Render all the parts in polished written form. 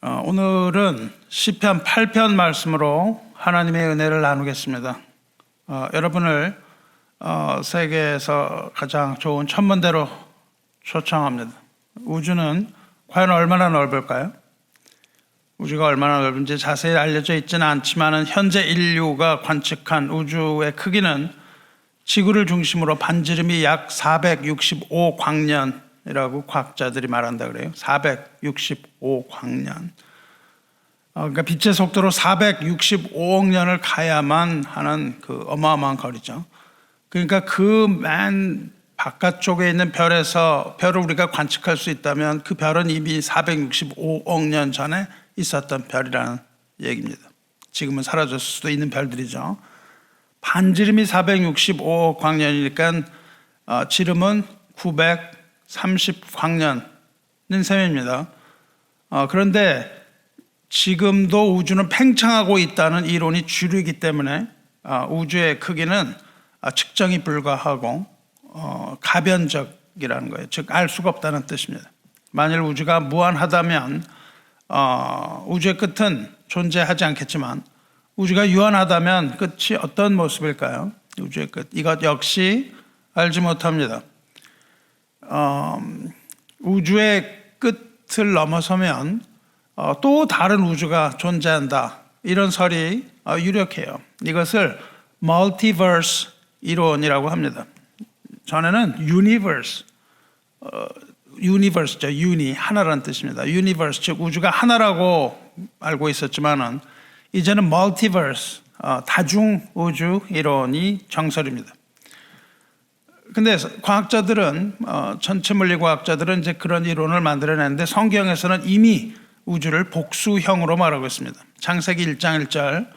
오늘은 시편 8편 말씀으로 하나님의 은혜를 나누겠습니다. 여러분을 세계에서 가장 좋은 천문대로 초청합니다. 우주는 과연 얼마나 넓을까요? 우주가 얼마나 넓은지 자세히 알려져 있지는 않지만 현재 인류가 관측한 우주의 크기는 지구를 중심으로 반지름이 약 465광년이라고 과학자들이 말한다 그래요. 465광년. 그러니까 빛의 속도로 465억 년을 가야만 하는 그 어마어마한 거리죠. 그러니까 그 맨 바깥쪽에 있는 별에서 별을 우리가 관측할 수 있다면 그 별은 이미 465억 년 전에 있었던 별이라는 얘기입니다. 지금은 사라졌을 수도 있는 별들이죠. 반지름이 465억 광년이니까 지름은 930광년인 셈입니다. 그런데 지금도 우주는 팽창하고 있다는 이론이 주류이기 때문에 우주의 크기는 측정이 불가하고 가변적이라는 거예요. 즉 알 수가 없다는 뜻입니다. 만일 우주가 무한하다면 우주의 끝은 존재하지 않겠지만 우주가 유한하다면 끝이 어떤 모습일까요? 우주의 끝. 이것 역시 알지 못합니다. 우주의 끝을 넘어서면 또 다른 우주가 존재한다. 이런 설이 유력해요. 이것을 멀티버스 이론이라고 합니다. 전에는 유니버스죠. 유니, 하나라는 뜻입니다. 유니버스, 즉 우주가 하나라고 알고 있었지만은 이제는 멀티버스, 다중 우주 이론이 정설입니다. 근데 과학자들은 전체 물리 과학자들은 이제 그런 이론을 만들어냈는데 성경에서는 이미 우주를 복수형으로 말하고 있습니다. 창세기 1장 1절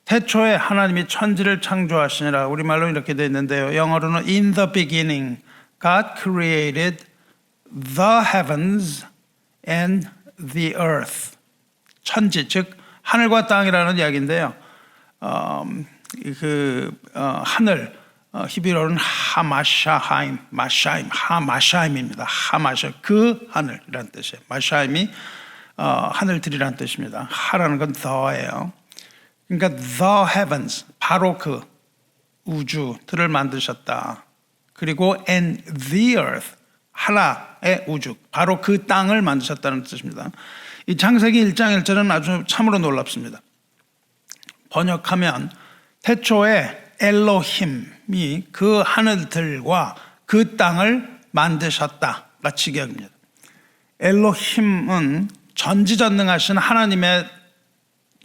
태초에 하나님이 천지를 창조하시니라 우리말로 이렇게 되어 있는데요. 영어로는 In the beginning God created the heavens and the earth. 천지 즉 하늘과 땅이라는 이야기인데요. 하늘 히브리어는 하마샤임입니다. 하마샤 그 하늘이라는 뜻이에요. 마샤임이 하늘들이라는 뜻입니다. 하라는 건 the예요. 그러니까 the heavens 바로 그 우주들을 만드셨다. 그리고 and the earth 하나의 우주 바로 그 땅을 만드셨다는 뜻입니다. 이 창세기 1장 1절은 아주 참으로 놀랍습니다. 번역하면 태초에 엘로힘이 그 하늘들과 그 땅을 만드셨다 같이 기억입니다. 엘로힘은 전지전능하신 하나님의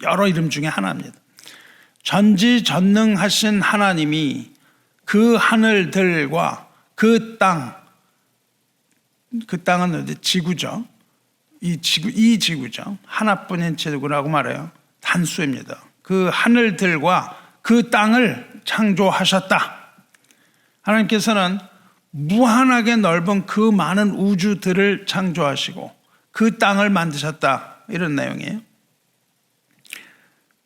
여러 이름 중에 하나입니다. 전지전능하신 하나님이 그 하늘들과 그 땅은 어디 지구죠. 이 지구죠. 하나뿐인 지구라고 말해요. 단수입니다. 그 하늘들과 그 땅을 창조하셨다. 하나님께서는 무한하게 넓은 그 많은 우주들을 창조하시고 그 땅을 만드셨다. 이런 내용이에요.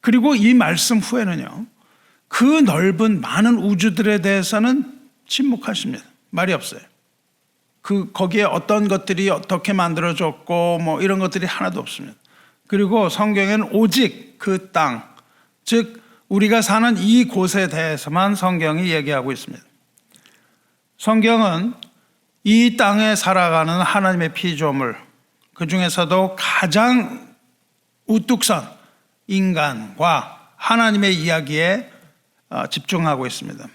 그리고 이 말씀 후에는요. 그 넓은 많은 우주들에 대해서는 침묵하십니다. 말이 없어요. 거기에 어떤 것들이 어떻게 만들어졌고 뭐 이런 것들이 하나도 없습니다. 그리고 성경에는 오직 그 땅, 즉 우리가 사는 이 곳에 대해서만 성경이 얘기하고 있습니다. 성경은 이 땅에 살아가는 하나님의 피조물, 그 중에서도 가장 우뚝 선 인간과 하나님의 이야기에 집중하고 있습니다.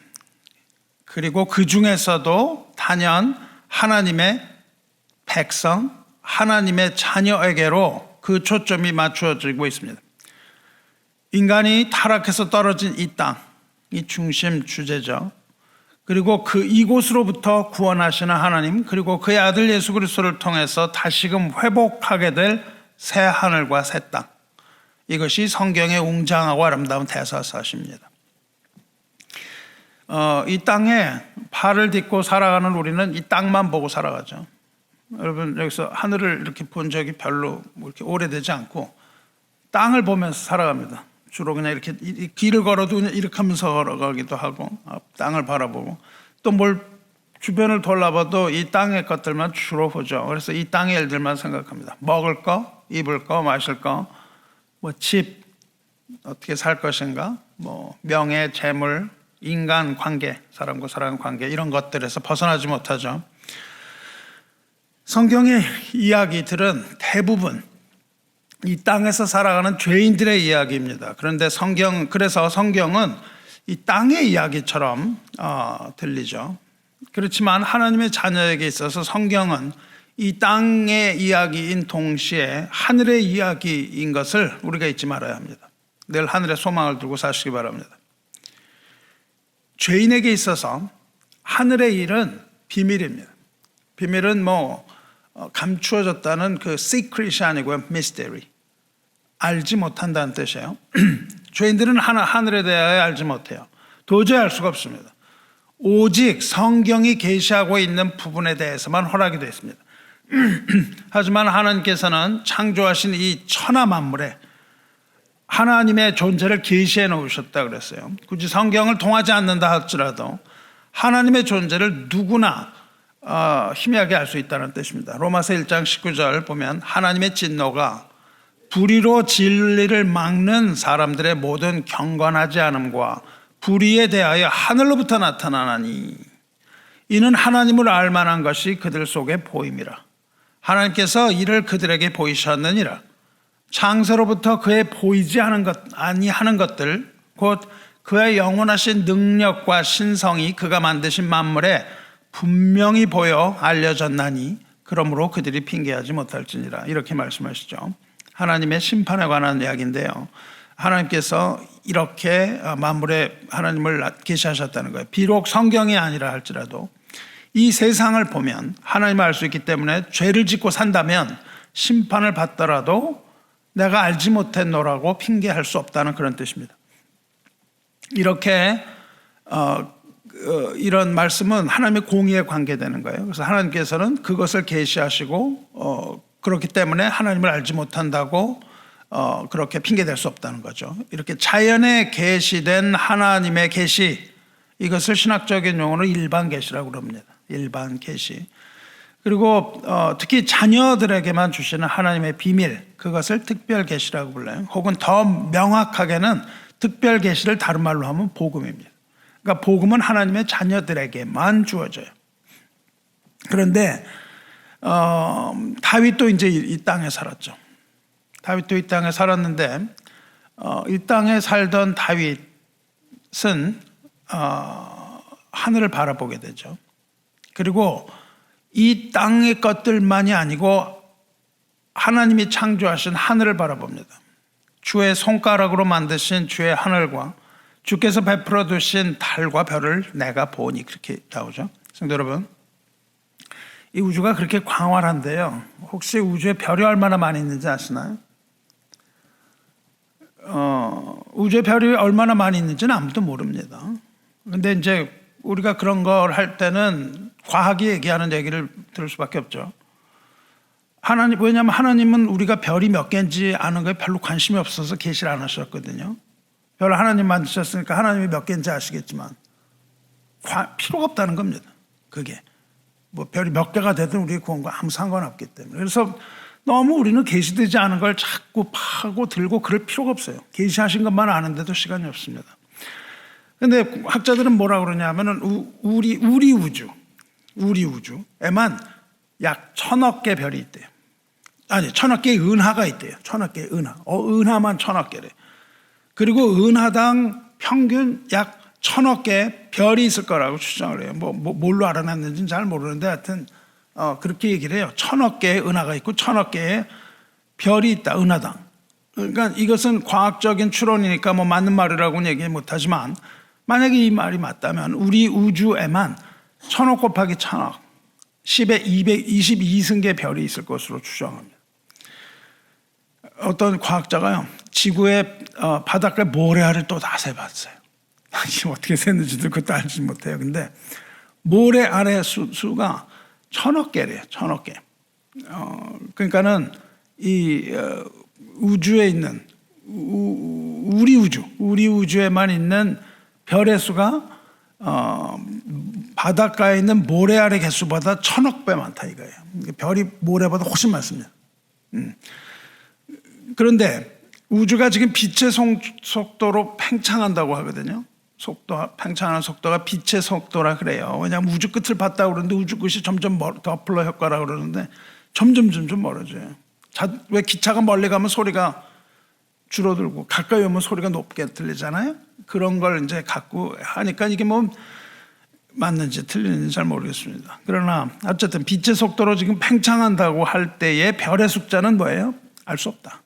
그리고 그 중에서도 단연 하나님의 백성, 하나님의 자녀에게로 그 초점이 맞추어지고 있습니다. 인간이 타락해서 떨어진 이 땅이 중심 주제죠. 그리고 이곳으로부터 구원하시는 하나님, 그리고 그의 아들 예수 그리스도를 통해서 다시금 회복하게 될 새 하늘과 새 땅. 이것이 성경의 웅장하고 아름다운 대사사십니다. 이 땅에 발을 딛고 살아가는 우리는 이 땅만 보고 살아가죠. 여러분 여기서 하늘을 이렇게 본 적이 별로 이렇게 오래되지 않고 땅을 보면서 살아갑니다. 주로 그냥 이렇게 길을 걸어도 그냥 이렇게 하면서 걸어가기도 하고 땅을 바라보고 또 뭘 주변을 돌아봐도 이 땅의 것들만 주로 보죠. 그래서 이 땅의 일들만 생각합니다. 먹을 거, 입을 거, 마실 거, 뭐 집, 어떻게 살 것인가, 뭐 명예, 재물, 인간 관계, 사람과 사람 관계 이런 것들에서 벗어나지 못하죠. 성경의 이야기들은 대부분 이 땅에서 살아가는 죄인들의 이야기입니다. 그런데 그래서 성경은 이 땅의 이야기처럼 들리죠. 그렇지만 하나님의 자녀에게 있어서 성경은 이 땅의 이야기인 동시에 하늘의 이야기인 것을 우리가 잊지 말아야 합니다. 늘 하늘의 소망을 두고 사시기 바랍니다. 죄인에게 있어서 하늘의 일은 비밀입니다. 비밀은 감추어졌다는 그 secret이 아니고요, mystery. 알지 못한다는 뜻이에요. 죄인들은 하늘에 대하여 알지 못해요. 도저히 알 수가 없습니다. 오직 성경이 계시하고 있는 부분에 대해서만 허락이 되어 있습니다. 하지만 하나님께서는 창조하신 이 천하 만물에 하나님의 존재를 계시해 놓으셨다 그랬어요. 굳이 성경을 통하지 않는다 할지라도 하나님의 존재를 누구나 희미하게 알 수 있다는 뜻입니다. 로마서 1장 19절 보면 하나님의 진노가 불의로 진리를 막는 사람들의 모든 경건하지 않음과 불의에 대하여 하늘로부터 나타나나니 이는 하나님을 알 만한 것이 그들 속에 보임이라. 하나님께서 이를 그들에게 보이셨느니라. 창세로부터 그의 보이지 아니하는 것들 곧 그의 영원하신 능력과 신성이 그가 만드신 만물에 분명히 보여 알려졌나니 그러므로 그들이 핑계하지 못할지니라. 이렇게 말씀하시죠. 하나님의 심판에 관한 이야기인데요. 하나님께서 이렇게 만물에 하나님을 계시하셨다는 거예요. 비록 성경이 아니라 할지라도 이 세상을 보면 하나님을 알 수 있기 때문에 죄를 짓고 산다면 심판을 받더라도 내가 알지 못했노라고 핑계할 수 없다는 그런 뜻입니다. 이렇게 이런 말씀은 하나님의 공의에 관계되는 거예요. 그래서 하나님께서는 그것을 계시하시고 그렇기 때문에 하나님을 알지 못한다고 그렇게 핑계댈 수 없다는 거죠. 이렇게 자연에 계시된 하나님의 계시, 이것을 신학적인 용어로 일반 계시라고 그럽니다. 일반 계시. 그리고 특히 자녀들에게만 주시는 하나님의 비밀, 그것을 특별 계시라고 불러요. 혹은 더 명확하게는 특별 계시를 다른 말로 하면 복음입니다. 그러니까 복음은 하나님의 자녀들에게만 주어져요. 그런데 다윗도 이제 이 땅에 살았죠. 다윗도 이 땅에 살았는데 이 땅에 살던 다윗은 하늘을 바라보게 되죠. 그리고 이 땅의 것들만이 아니고 하나님이 창조하신 하늘을 바라봅니다. 주의 손가락으로 만드신 주의 하늘과 주께서 베풀어 두신 달과 별을 내가 보니, 그렇게 나오죠. 성도 여러분, 이 우주가 그렇게 광활한데요. 혹시 우주에 별이 얼마나 많이 있는지 아시나요? 우주에 별이 얼마나 많이 있는지는 아무도 모릅니다. 근데 이제 우리가 그런 걸 할 때는 과학이 얘기하는 얘기를 들을 수밖에 없죠. 왜냐하면 하나님은 우리가 별이 몇 개인지 아는 거에 별로 관심이 없어서 계시를 안 하셨거든요. 별 하나님 만드셨으니까 하나님이 몇 개인지 아시겠지만 필요가 없다는 겁니다. 그게 뭐 별이 몇 개가 되든 우리 구원과 아무 상관없기 때문에. 그래서 너무 우리는 계시되지 않은 걸 자꾸 파고 들고 그럴 필요가 없어요. 계시하신 것만 아는데도 시간이 없습니다. 근데 학자들은 뭐라고 그러냐면은 우리 우주에만 약 1000억 개 별이 있대요. 아니, 1000억 개의 은하가 있대요. 1000억 개의 은하. 은하만 1000억 개래. 그리고 은하당 평균 약 1000억 개의 별이 있을 거라고 추정을 해요. 뭘로 알아냈는지는 잘 모르는데 하여튼 그렇게 얘기를 해요. 1000억 개의 은하가 있고 1000억 개의 별이 있다, 은하당. 그러니까 이것은 과학적인 추론이니까 맞는 말이라고는 얘기 못하지만 만약에 이 말이 맞다면 우리 우주에만 1000억 곱하기 1000억 10에 222승계의 별이 있을 것으로 추정합니다. 어떤 과학자가요, 지구의 바닷가 모래알을 또 다 세봤어요. 어떻게 셌는지도 그것도 알지 못해요. 근데 모래알의 수가 1000억 개래요. 1000억 개. 그러니까는 이 우주에 있는 우리 우주에만 있는 별의 수가 바닷가에 있는 모래알의 개수보다 1000억 배 많다 이거예요. 별이 모래보다 훨씬 많습니다. 그런데 우주가 지금 빛의 속도로 팽창한다고 하거든요. 팽창하는 속도가 빛의 속도라 그래요. 왜냐하면 우주 끝을 봤다 그러는데 우주 끝이 점점 더플러 효과라 그러는데 점점 멀어져요. 왜 기차가 멀리 가면 소리가 줄어들고 가까이 오면 소리가 높게 들리잖아요. 그런 걸 이제 갖고 하니까 이게 뭐 맞는지 틀리는지 잘 모르겠습니다. 그러나 어쨌든 빛의 속도로 지금 팽창한다고 할 때의 별의 숫자는 뭐예요? 알 수 없다.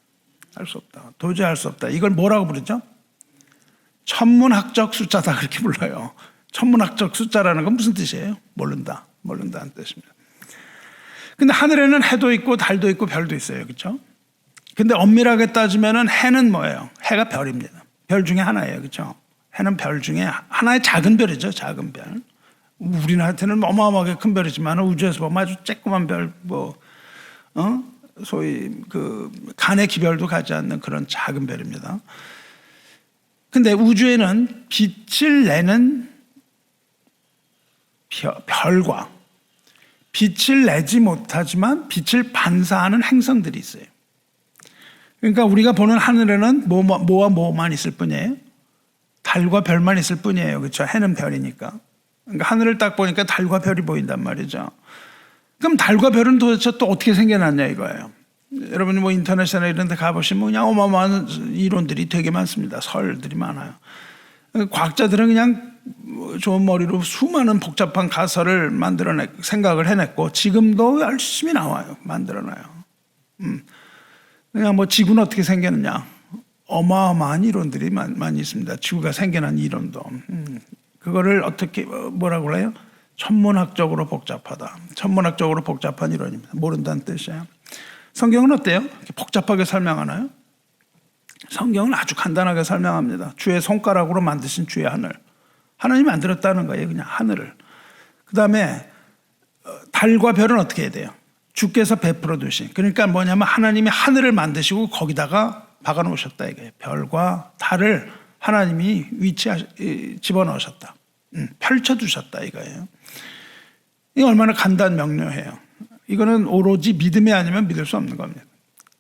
도저히 알 수 없다. 이걸 뭐라고 부르죠? 천문학적 숫자다 그렇게 불러요. 천문학적 숫자라는 건 무슨 뜻이에요? 모른다는 뜻입니다. 근데 하늘에는 해도 있고 달도 있고 별도 있어요. 그렇죠? 근데 엄밀하게 따지면은 해는 뭐예요? 해가 별입니다. 별 중에 하나예요. 그렇죠? 해는 별 중에 하나의 작은 별이죠. 작은 별. 우리나라한테는 어마어마하게 큰 별이지만 우주에서 보면 아주 쬐끄만 별, 소위 그 간의 기별도 가지 않는 그런 작은 별입니다. 근데 우주에는 빛을 내는 별과 빛을 내지 못하지만 빛을 반사하는 행성들이 있어요. 그러니까 우리가 보는 하늘에는 뭐와 뭐만 있을 뿐이에요. 달과 별만 있을 뿐이에요. 그렇죠? 해는 별이니까. 그러니까 하늘을 딱 보니까 달과 별이 보인단 말이죠. 그럼 달과 별은 도대체 또 어떻게 생겨났냐 이거예요. 여러분이 뭐 인터넷이나 이런 데 가보시면 그냥 어마어마한 이론들이 되게 많습니다. 설들이 많아요. 과학자들은 그냥 좋은 머리로 수많은 복잡한 가설을 생각을 해냈고 지금도 열심히 나와요. 만들어놔요. 그냥 뭐 지구는 어떻게 생겼느냐. 어마어마한 이론들이 많이 있습니다. 지구가 생겨난 이론도. 그거를 어떻게 뭐라고 그래요? 천문학적으로 복잡하다. 천문학적으로 복잡한 이론입니다. 모른다는 뜻이에요. 성경은 어때요? 복잡하게 설명하나요? 성경은 아주 간단하게 설명합니다. 주의 손가락으로 만드신 주의 하늘. 하나님이 만들었다는 거예요. 그냥 하늘을. 그 다음에 달과 별은 어떻게 해야 돼요? 주께서 베풀어 두신. 그러니까 뭐냐면 하나님이 하늘을 만드시고 거기다가 박아 놓으셨다 이거예요. 별과 달을 하나님이 집어넣으셨다. 펼쳐 두셨다 이거예요. 이게 얼마나 간단 명료해요. 이거는 오로지 믿음이 아니면 믿을 수 없는 겁니다.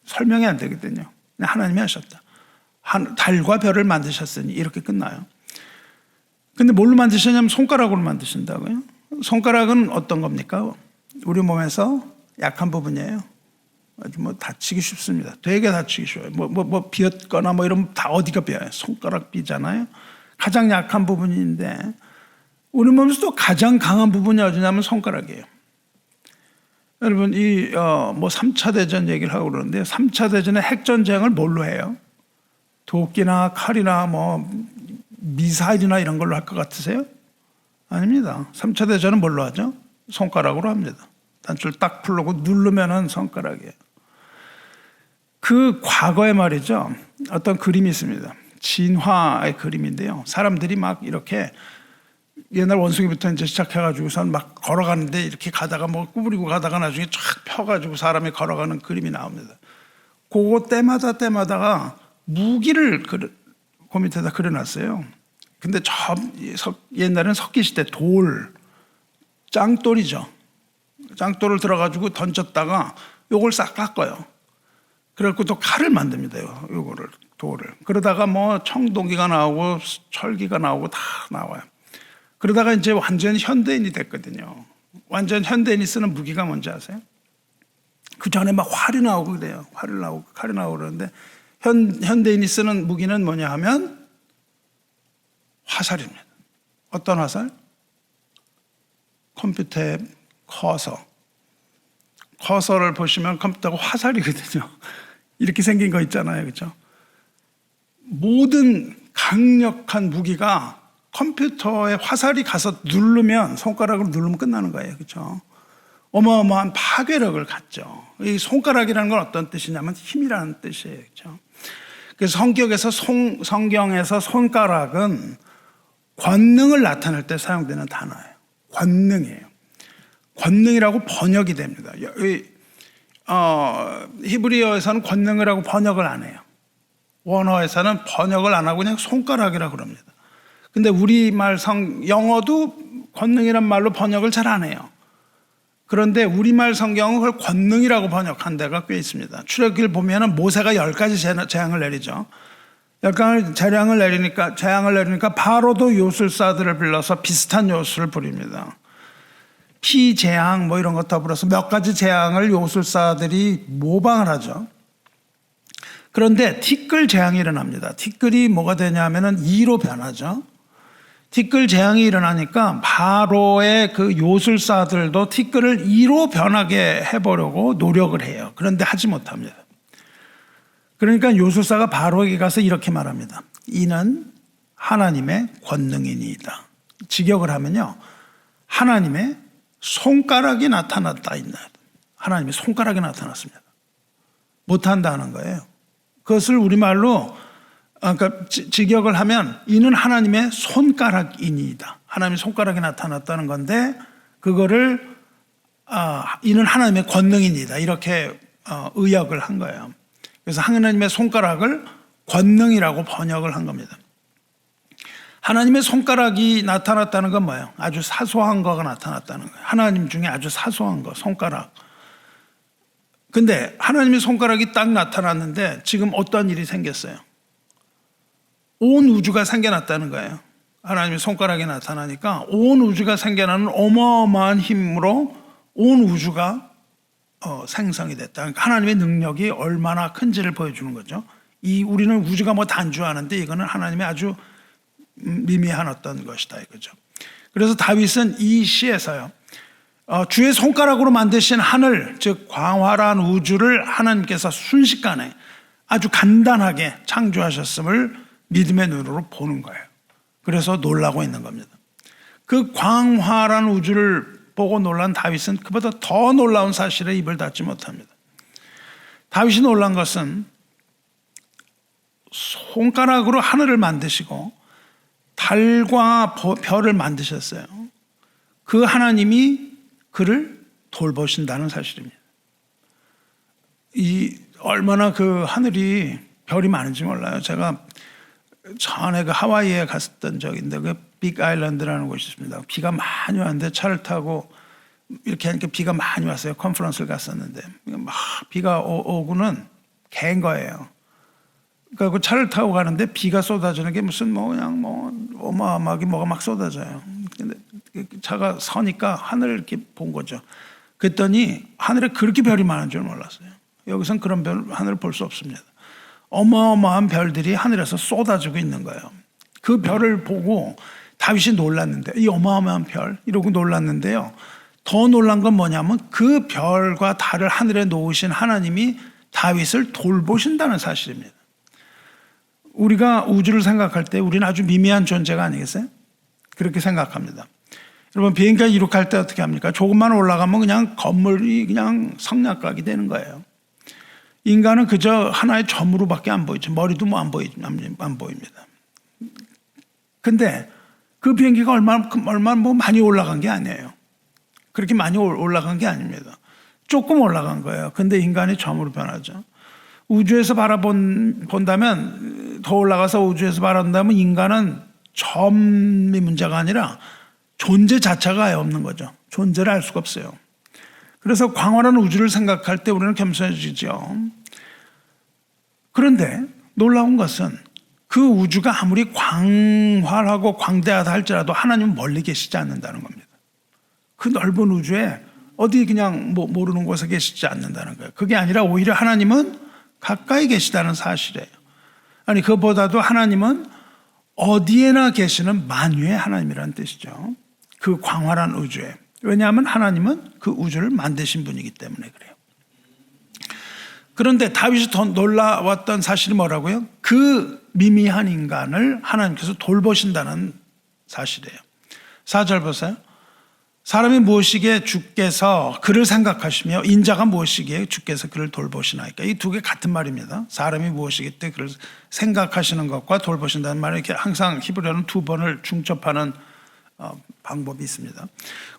설명이 안 되거든요. 하나님이 하셨다. 달과 별을 만드셨으니 이렇게 끝나요. 근데 뭘로 만드셨냐면 손가락으로 만드신다고요. 손가락은 어떤 겁니까? 우리 몸에서 약한 부분이에요. 아주 뭐 다치기 쉽습니다. 되게 다치기 쉬워요. 뭐 비었거나 뭐 이러면 다 어디가 비어요? 손가락 비잖아요. 가장 약한 부분인데 우리 몸에서 또 가장 강한 부분이 어디냐면 손가락이에요. 여러분 뭐 3차 대전 얘기를 하고 그러는데 3차 대전의 핵전쟁을 뭘로 해요? 도끼나 칼이나 뭐 미사일이나 이런 걸로 할 것 같으세요? 아닙니다. 3차 대전은 뭘로 하죠? 손가락으로 합니다. 단추를 딱 풀고 누르면은 손가락이에요. 그 과거에 말이죠. 어떤 그림이 있습니다. 진화의 그림인데요. 사람들이 막 이렇게 옛날 원숭이부터 이제 시작해가지고선 막 걸어가는데 이렇게 가다가 뭐 구부리고 가다가 나중에 쫙 펴가지고 사람이 걸어가는 그림이 나옵니다. 그거 때마다가 무기를 그 밑에다 그려놨어요. 근데 옛날에는 석기시대 짱돌이죠. 짱돌을 들어가지고 던졌다가 요걸 싹 깎아요. 그래갖고 또 칼을 만듭니다. 요거를 돌을. 그러다가 뭐 청동기가 나오고 철기가 나오고 다 나와요. 그러다가 이제 완전 현대인이 됐거든요. 완전 현대인이 쓰는 무기가 뭔지 아세요? 그 전에 막 활이 나오고 그래요. 칼이 나오고 그러는데 현대인이 쓰는 무기는 뭐냐 하면 화살입니다. 어떤 화살? 컴퓨터의 커서를 보시면 컴퓨터가 화살이거든요. 이렇게 생긴 거 있잖아요. 그렇죠? 모든 강력한 무기가 컴퓨터에 화살이 가서 누르면 손가락으로 누르면 끝나는 거예요. 그렇죠? 어마어마한 파괴력을 갖죠. 이 손가락이라는 건 어떤 뜻이냐면 힘이라는 뜻이에요. 그렇죠? 그래서 성경에서 손가락은 권능을 나타낼 때 사용되는 단어예요. 권능이에요. 권능이라고 번역이 됩니다. 히브리어에서는 권능이라고 번역을 안 해요. 원어에서는 번역을 안 하고 그냥 손가락이라고 그럽니다. 근데 우리말 영어도 권능이란 말로 번역을 잘 안 해요. 그런데 우리말 성경은 그걸 권능이라고 번역한 데가 꽤 있습니다. 출애굽기를 보면은 모세가 10가지 재앙을 내리죠. 10가지 재앙을 내리니까 바로도 요술사들을 불러서 비슷한 요술을 부립니다. 피 재앙 뭐 이런 것 더불어서 몇 가지 재앙을 요술사들이 모방을 하죠. 그런데 티끌 재앙이 일어납니다. 티끌이 뭐가 되냐면은 이로 변하죠. 티끌 재앙이 일어나니까 바로의 그 요술사들도 티끌을 이로 변하게 해보려고 노력을 해요. 그런데 하지 못합니다. 그러니까 요술사가 바로에게 가서 이렇게 말합니다. 이는 하나님의 권능이니이다. 직역을 하면요, 하나님의 손가락이 나타났다. 하나님의 손가락이 나타났습니다. 못한다는 거예요. 그것을 우리말로 그러니까 직역을 하면 이는 하나님의 손가락이니이다. 하나님의 손가락이 나타났다는 건데 그거를 이는 하나님의 권능이니이다. 이렇게 의역을 한 거예요. 그래서 하나님의 손가락을 권능이라고 번역을 한 겁니다. 하나님의 손가락이 나타났다는 건 뭐예요? 아주 사소한 거가 나타났다는 거예요. 하나님 중에 아주 사소한 거, 손가락. 근데 하나님의 손가락이 딱 나타났는데 지금 어떤 일이 생겼어요? 온 우주가 생겨났다는 거예요. 하나님의 손가락이 나타나니까 온 우주가 생겨나는 어마어마한 힘으로 온 우주가 생성이 됐다. 그러니까 하나님의 능력이 얼마나 큰지를 보여주는 거죠. 우리는 우주가 뭐 단주하는데 이거는 하나님의 아주 미미한 어떤 것이다 이거죠. 그래서 다윗은 이 시에서요, 주의 손가락으로 만드신 하늘, 즉 광활한 우주를 하나님께서 순식간에 아주 간단하게 창조하셨음을 믿음의 눈으로 보는 거예요. 그래서 놀라고 있는 겁니다. 그 광활한 우주를 보고 놀란 다윗은 그보다 더 놀라운 사실에 입을 닫지 못합니다. 다윗이 놀란 것은 손가락으로 하늘을 만드시고 달과 별을 만드셨어요. 그 하나님이 그를 돌보신다는 사실입니다. 얼마나 그 하늘이 별이 많은지 몰라요. 제가 전에 그 하와이에 갔었던 적인데 그 빅 아일랜드라는 곳이 있습니다. 비가 많이 왔는데 차를 타고 이렇게 하니까 비가 많이 왔어요. 컨퍼런스를 갔었는데 막 비가 오고는 개인 거예요. 그러니까 그 차를 타고 가는데 비가 쏟아지는 게 무슨 그냥 어마어마하게 뭐가 막 쏟아져요. 근데 차가 서니까 하늘을 이렇게 본 거죠. 그랬더니 하늘에 그렇게 별이 많은 줄 몰랐어요. 여기선 그런 하늘을 볼 수 없습니다. 어마어마한 별들이 하늘에서 쏟아지고 있는 거예요. 그 별을 보고 다윗이 놀랐는데, 이 어마어마한 별 이러고 놀랐는데요, 더 놀란 건 뭐냐면 그 별과 달을 하늘에 놓으신 하나님이 다윗을 돌보신다는 사실입니다. 우리가 우주를 생각할 때 우리는 아주 미미한 존재가 아니겠어요? 그렇게 생각합니다. 여러분, 비행기가 이륙할 때 어떻게 합니까? 조금만 올라가면 그냥 건물이 그냥 성냥각이 되는 거예요. 인간은 그저 하나의 점으로밖에 안 보이죠. 머리도 안 보입니다. 근데 그 비행기가 얼마나 많이 올라간 게 아니에요. 그렇게 많이 올라간 게 아닙니다. 조금 올라간 거예요. 근데 인간이 점으로 변하죠. 우주에서 본다면, 더 올라가서 우주에서 바라본다면 인간은 점이 문제가 아니라 존재 자체가 아예 없는 거죠. 존재를 알 수가 없어요. 그래서 광활한 우주를 생각할 때 우리는 겸손해지죠. 그런데 놀라운 것은 그 우주가 아무리 광활하고 광대하다 할지라도 하나님은 멀리 계시지 않는다는 겁니다. 그 넓은 우주에 어디 그냥 모르는 곳에 계시지 않는다는 거예요. 그게 아니라 오히려 하나님은 가까이 계시다는 사실이에요. 아니, 그보다도 하나님은 어디에나 계시는 만유의 하나님이라는 뜻이죠. 그 광활한 우주에. 왜냐하면 하나님은 그 우주를 만드신 분이기 때문에 그래요. 그런데 다윗이 더 놀라웠던 사실이 뭐라고요? 그 미미한 인간을 하나님께서 돌보신다는 사실이에요. 4절 보세요. 사람이 무엇이기에 주께서 그를 생각하시며 인자가 무엇이기에 주께서 그를 돌보시나이까. 이 두 개 같은 말입니다. 사람이 무엇이기 때 그를 생각하시는 것과 돌보신다는 말을 이렇게 항상 히브리어는 두 번을 중첩하는 방법이 있습니다.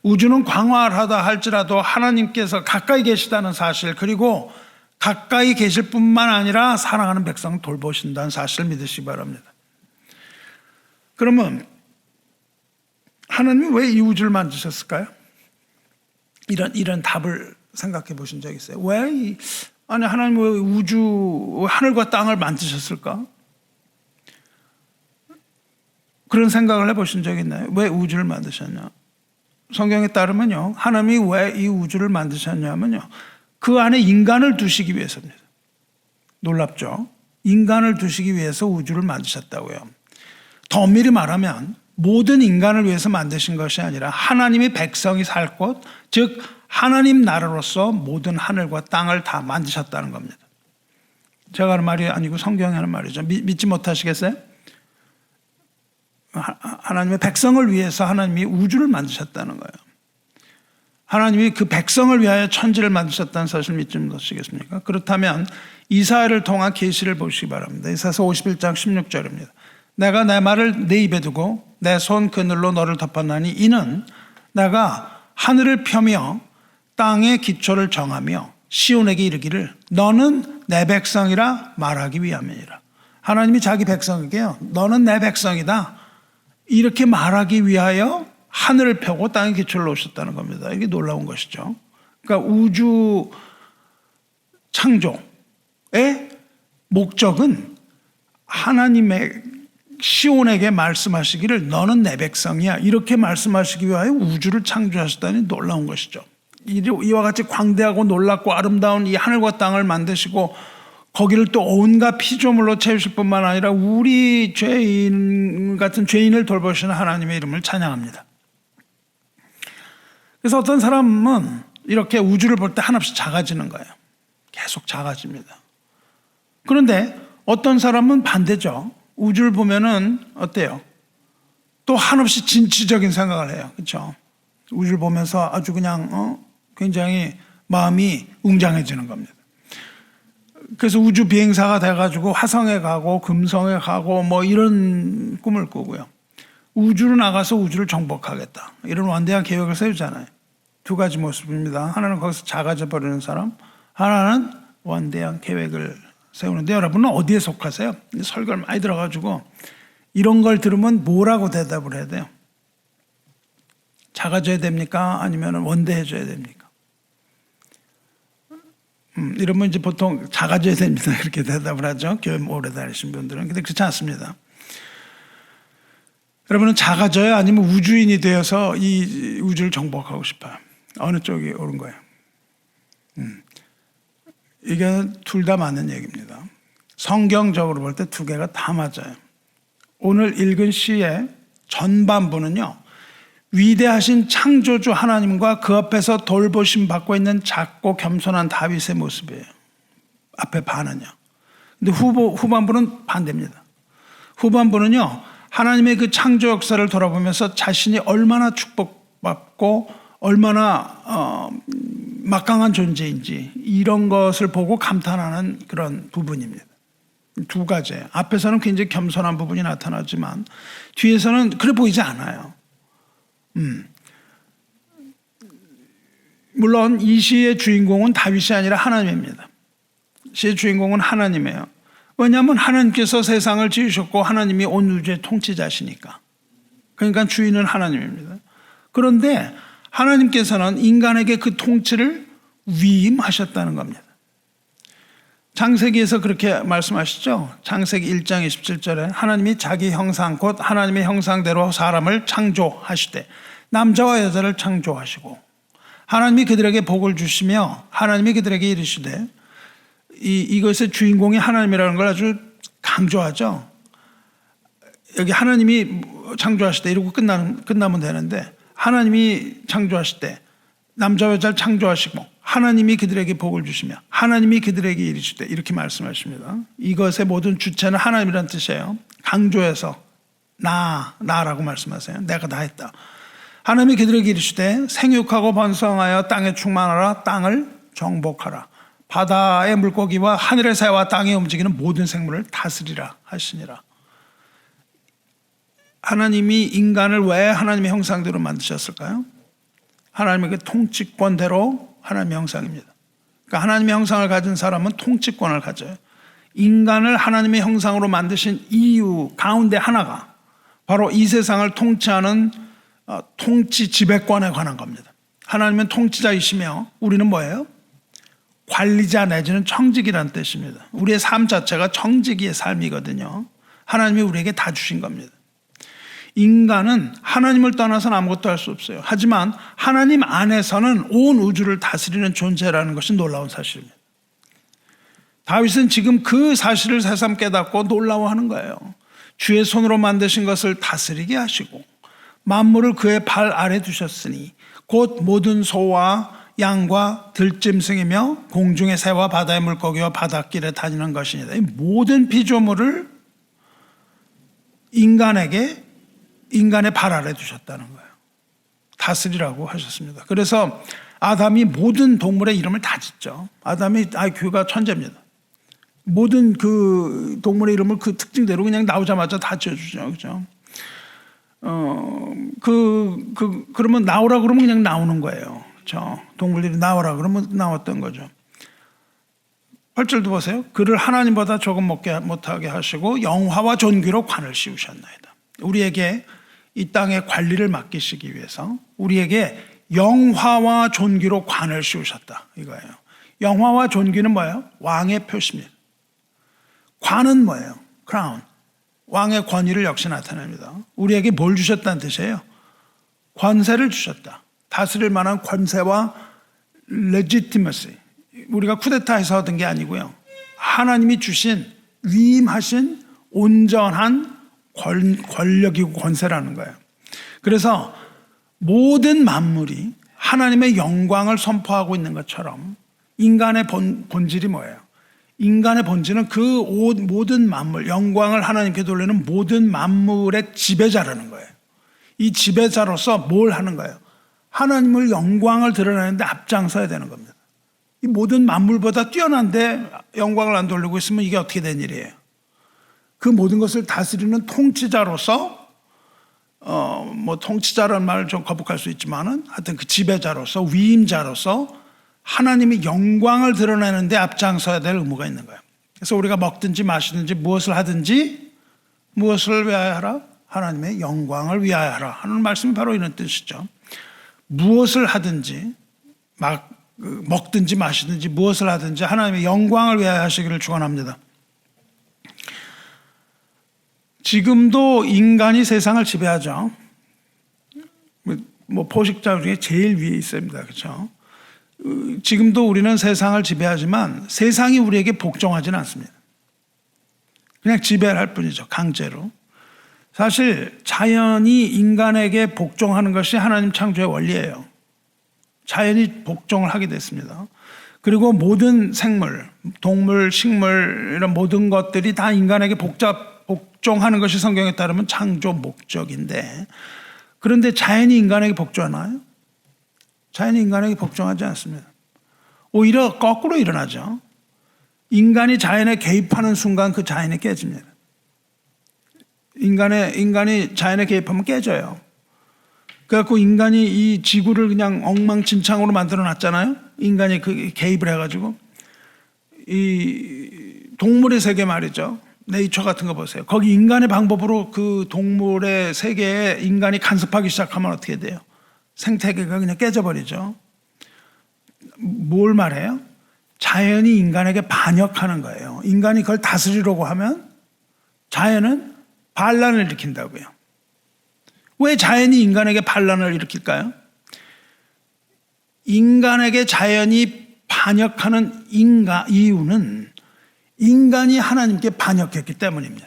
우주는 광활하다 할지라도 하나님께서 가까이 계시다는 사실, 그리고 가까이 계실 뿐만 아니라 사랑하는 백성 돌보신다는 사실을 믿으시기 바랍니다. 그러면 하나님이 왜 이 우주를 만드셨을까요? 이런 답을 생각해 보신 적 있어요? 아니 하나님 왜 우주 하늘과 땅을 만드셨을까? 그런 생각을 해보신 적 있나요? 왜 우주를 만드셨냐? 성경에 따르면요, 하나님이 왜 이 우주를 만드셨냐면요, 그 안에 인간을 두시기 위해서입니다. 놀랍죠? 인간을 두시기 위해서 우주를 만드셨다고요. 더 엄밀히 말하면 모든 인간을 위해서 만드신 것이 아니라 하나님의 백성이 살 곳, 즉 하나님 나라로서 모든 하늘과 땅을 다 만드셨다는 겁니다. 제가 하는 말이 아니고 성경이 하는 말이죠. 믿지 못하시겠어요? 하나님의 백성을 위해서 하나님이 우주를 만드셨다는 거예요. 하나님이 그 백성을 위하여 천지를 만드셨다는 사실을 믿지 못하시겠습니까? 그렇다면 이사야를 통한 계시를 보시기 바랍니다. 이사야서 51장 16절입니다. 내가 내 말을 내 입에 두고 내 손 그늘로 너를 덮었나니 이는 내가 하늘을 펴며 땅의 기초를 정하며 시온에게 이르기를 너는 내 백성이라 말하기 위함이니라. 하나님이 자기 백성에게요, 너는 내 백성이다, 이렇게 말하기 위하여 하늘을 펴고 땅의 기초를 놓으셨다는 겁니다. 이게 놀라운 것이죠. 그러니까 우주 창조의 목적은 하나님의 시온에게 말씀하시기를 너는 내 백성이야, 이렇게 말씀하시기 위하여 우주를 창조하셨다니 놀라운 것이죠. 이와 같이 광대하고 놀랍고 아름다운 이 하늘과 땅을 만드시고 거기를 또 온갖 피조물로 채우실 뿐만 아니라 우리 죄인 같은 죄인을 돌보시는 하나님의 이름을 찬양합니다. 그래서 어떤 사람은 이렇게 우주를 볼 때 한없이 작아지는 거예요. 계속 작아집니다. 그런데 어떤 사람은 반대죠. 우주를 보면은 어때요? 또 한없이 진취적인 생각을 해요. 그렇죠? 우주를 보면서 아주 그냥 굉장히 마음이 웅장해지는 겁니다. 그래서 우주 비행사가 돼가지고 화성에 가고 금성에 가고 뭐 이런 꿈을 꾸고요. 우주로 나가서 우주를 정복하겠다, 이런 원대한 계획을 세우잖아요. 두 가지 모습입니다. 하나는 거기서 작아져 버리는 사람, 하나는 원대한 계획을 세우는데, 여러분은 어디에 속하세요? 설교를 많이 들어가지고 이런 걸 들으면 뭐라고 대답을 해야 돼요? 작아져야 됩니까? 아니면 원대해져야 됩니까? 이러면 이제 보통 작아져야 됩니다, 그렇게 대답을 하죠. 교회 오래 다니신 분들은. 근데 그렇지 않습니다. 여러분은 작아져요? 아니면 우주인이 되어서 이 우주를 정복하고 싶어요? 어느 쪽이 옳은 거예요? 이게 둘 다 맞는 얘기입니다. 성경적으로 볼 때 두 개가 다 맞아요. 오늘 읽은 시의 전반부는요, 위대하신 창조주 하나님과 그 앞에서 돌보심 받고 있는 작고 겸손한 다윗의 모습이에요. 앞에 반은요. 근데 후반부는 반대입니다. 후반부는요, 하나님의 그 창조 역사를 돌아보면서 자신이 얼마나 축복받고 얼마나 막강한 존재인지 이런 것을 보고 감탄하는 그런 부분입니다. 두 가지예요. 앞에서는 굉장히 겸손한 부분이 나타나지만 뒤에서는 그래 보이지 않아요. 물론 이 시의 주인공은 다윗이 아니라 하나님입니다. 시의 주인공은 하나님이에요. 왜냐하면 하나님께서 세상을 지으셨고 하나님이 온 우주의 통치자시니까. 그러니까 주인은 하나님입니다. 그런데 하나님께서는 인간에게 그 통치를 위임하셨다는 겁니다. 창세기에서 그렇게 말씀하시죠. 창세기 1장 27절에 하나님이 자기 형상 곧 하나님의 형상대로 사람을 창조하시되 남자와 여자를 창조하시고 하나님이 그들에게 복을 주시며 하나님이 그들에게 이르시되, 이것의 주인공이 하나님이라는 걸 아주 강조하죠. 여기 하나님이 창조하실 때 이러고 끝나면 되는데, 하나님이 창조하실 때 남자와 여자를 창조하시고 하나님이 그들에게 복을 주시며 하나님이 그들에게 이르시되, 이렇게 말씀하십니다. 이것의 모든 주체는 하나님이라는 뜻이에요. 강조해서 나라고 말씀하세요. 내가 다 했다. 하나님이 그들에게 이르시되 생육하고 번성하여 땅에 충만하라, 땅을 정복하라, 바다의 물고기와 하늘의 새와 땅에 움직이는 모든 생물을 다스리라 하시니라. 하나님이 인간을 왜 하나님의 형상대로 만드셨을까요? 하나님의 그 통치권대로 하나님의 형상입니다. 그러니까 하나님의 형상을 가진 사람은 통치권을 가져요. 인간을 하나님의 형상으로 만드신 이유 가운데 하나가 바로 이 세상을 통치하는 통치 지배권에 관한 겁니다. 하나님은 통치자이시며 우리는 뭐예요? 관리자 내지는 청지기란 뜻입니다. 우리의 삶 자체가 청지기의 삶이거든요. 하나님이 우리에게 다 주신 겁니다. 인간은 하나님을 떠나서는 아무것도 할 수 없어요. 하지만 하나님 안에서는 온 우주를 다스리는 존재라는 것이 놀라운 사실입니다. 다윗은 지금 그 사실을 새삼 깨닫고 놀라워하는 거예요. 주의 손으로 만드신 것을 다스리게 하시고 만물을 그의 발 아래 두셨으니 곧 모든 소와 양과 들짐승이며 공중의 새와 바다의 물고기와 바닷길에 다니는 것이니다. 이 모든 피조물을 인간의 발 아래 두셨다는 거예요. 다스리라고 하셨습니다. 그래서 아담이 모든 동물의 이름을 다 짓죠. 아담이 IQ가 천재입니다. 모든 그 동물의 이름을 그 특징대로 그냥 나오자마자 다 지어주죠. 그죠? 그러면 나오라 그러면 그냥 나오는 거예요. 그렇죠? 동물들이 나오라 그러면 나왔던 거죠. 8절도 보세요. 그를 하나님보다 조금 못하게 하시고 영화와 존귀로 관을 씌우셨나이다. 우리에게 이 땅의 관리를 맡기시기 위해서 우리에게 영화와 존귀로 관을 씌우셨다. 이거예요. 영화와 존귀는 뭐예요? 왕의 표시입니다. 관은 뭐예요? 크라운. 왕의 권위를 역시 나타냅니다. 우리에게 뭘 주셨다는 뜻이에요? 권세를 주셨다. 다스릴 만한 권세와 legitimacy. 우리가 쿠데타에서 얻은 게 아니고요. 하나님이 주신 위임하신 온전한 권력이고 권세라는 거예요. 그래서 모든 만물이 하나님의 영광을 선포하고 있는 것처럼 인간의 본질이 뭐예요? 인간의 본질은 그 모든 만물, 영광을 하나님께 돌리는 모든 만물의 지배자라는 거예요. 이 지배자로서 뭘 하는 거예요? 하나님을 영광을 드러내는데 앞장서야 되는 겁니다. 이 모든 만물보다 뛰어난데 영광을 안 돌리고 있으면 이게 어떻게 된 일이에요? 그 모든 것을 다스리는 통치자로서 통치자라는 말을 좀 거북할 수 있지만은 하여튼 그 지배자로서 위임자로서 하나님의 영광을 드러내는데 앞장서야 될 의무가 있는 거예요. 그래서 우리가 먹든지 마시든지 무엇을 하든지 무엇을 위하여 하라? 하나님의 영광을 위하여 하라 하는 말씀이 바로 이런 뜻이죠. 무엇을 하든지 먹든지 마시든지 무엇을 하든지 하나님의 영광을 위하여 하시기를 축원합니다. 지금도 인간이 세상을 지배하죠. 포식자 중에 제일 위에 있습니다. 그렇죠? 지금도 우리는 세상을 지배하지만 세상이 우리에게 복종하지는 않습니다. 그냥 지배를 할 뿐이죠. 강제로. 사실 자연이 인간에게 복종하는 것이 하나님 창조의 원리예요. 자연이 복종을 하게 됐습니다. 그리고 모든 생물, 동물, 식물 이런 모든 것들이 다 인간에게 복종하는 것이 성경에 따르면 창조 목적인데 그런데 자연이 인간에게 복종하나요? 자연이 인간에게 복종하지 않습니다. 오히려 거꾸로 일어나죠. 인간이 자연에 개입하는 순간 그 자연이 깨집니다. 인간이 자연에 개입하면 깨져요. 그래갖고 인간이 이 지구를 그냥 엉망진창으로 만들어 놨잖아요. 인간이 그 개입을 해가지고 이 동물의 세계 말이죠. 네이처 같은 거 보세요. 거기 인간의 방법으로 그 동물의 세계에 인간이 간섭하기 시작하면 어떻게 돼요? 생태계가 그냥 깨져버리죠. 뭘 말해요? 자연이 인간에게 반역하는 거예요. 인간이 그걸 다스리려고 하면 자연은 반란을 일으킨다고요. 왜 자연이 인간에게 반란을 일으킬까요? 인간에게 자연이 반역하는 이유는 인간이 하나님께 반역했기 때문입니다.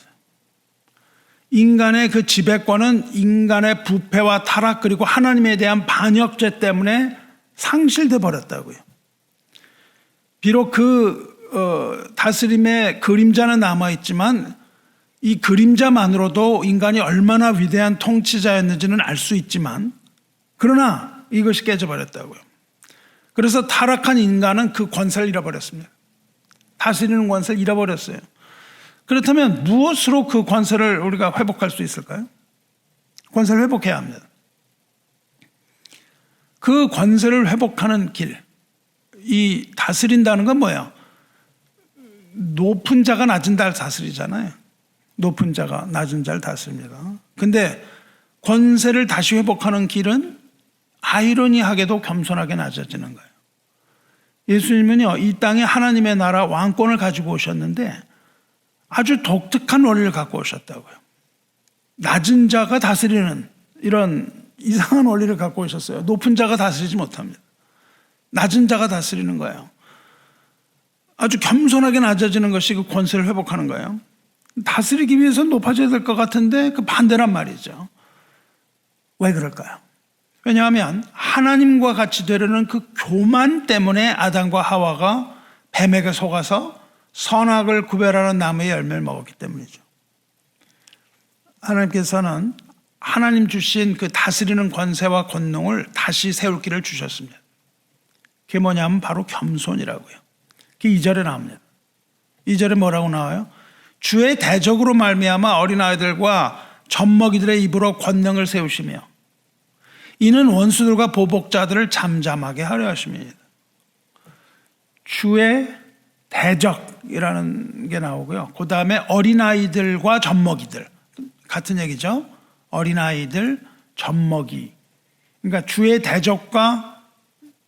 인간의 그 지배권은 인간의 부패와 타락 그리고 하나님에 대한 반역죄 때문에 상실돼 버렸다고요. 비록 그 다스림의 그림자는 남아있지만 이 그림자만으로도 인간이 얼마나 위대한 통치자였는지는 알 수 있지만 그러나 이것이 깨져버렸다고요. 그래서 타락한 인간은 그 권세를 잃어버렸습니다. 다스리는 권세를 잃어버렸어요. 그렇다면 무엇으로 그 권세를 우리가 회복할 수 있을까요? 권세를 회복해야 합니다. 그 권세를 회복하는 길, 이 다스린다는 건 뭐예요? 높은 자가 낮은 자를 다스리잖아요. 높은 자가 낮은 자를 다스립니다. 근데 권세를 다시 회복하는 길은 아이러니하게도 겸손하게 낮아지는 거예요. 예수님은요, 이 땅에 하나님의 나라 왕권을 가지고 오셨는데 아주 독특한 원리를 갖고 오셨다고요. 낮은 자가 다스리는 이런 이상한 원리를 갖고 오셨어요. 높은 자가 다스리지 못합니다. 낮은 자가 다스리는 거예요. 아주 겸손하게 낮아지는 것이 그 권세를 회복하는 거예요. 다스리기 위해서는 높아져야 될 것 같은데 그 반대란 말이죠. 왜 그럴까요? 왜냐하면 하나님과 같이 되려는 그 교만 때문에 아담과 하와가 뱀에게 속아서 선악을 구별하는 나무의 열매를 먹었기 때문이죠. 하나님께서는 하나님 주신 그 다스리는 권세와 권능을 다시 세울 길을 주셨습니다. 그게 뭐냐면 바로 겸손이라고요. 그게 2절에 나옵니다. 2절에 뭐라고 나와요? 주의 대적으로 말미암아 어린아이들과 젖먹이들의 입으로 권능을 세우시며 이는 원수들과 보복자들을 잠잠하게 하려 하심이니이다. 주의 대적이라는 게 나오고요. 그 다음에 어린아이들과 젖먹이들 같은 얘기죠. 어린아이들, 젖먹이. 그러니까 주의 대적과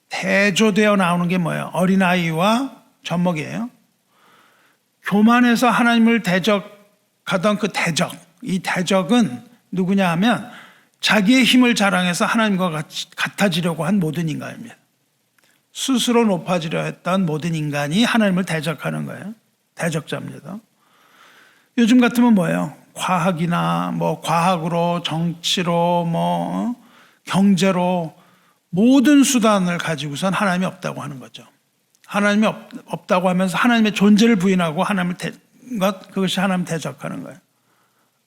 대조되어 나오는 게 뭐예요? 어린아이와 젖먹이에요. 교만해서 하나님을 대적하던 그 대적, 이 대적은 누구냐 하면 자기의 힘을 자랑해서 하나님과 같아지려고 한 모든 인간입니다. 스스로 높아지려 했던 모든 인간이 하나님을 대적하는 거예요. 대적자입니다. 요즘 같으면 뭐예요? 과학이나 과학으로, 정치로, 경제로 모든 수단을 가지고선 하나님이 없다고 하는 거죠. 하나님이 없다고 하면서 하나님의 존재를 부인하고 그것이 하나님 대적하는 거예요.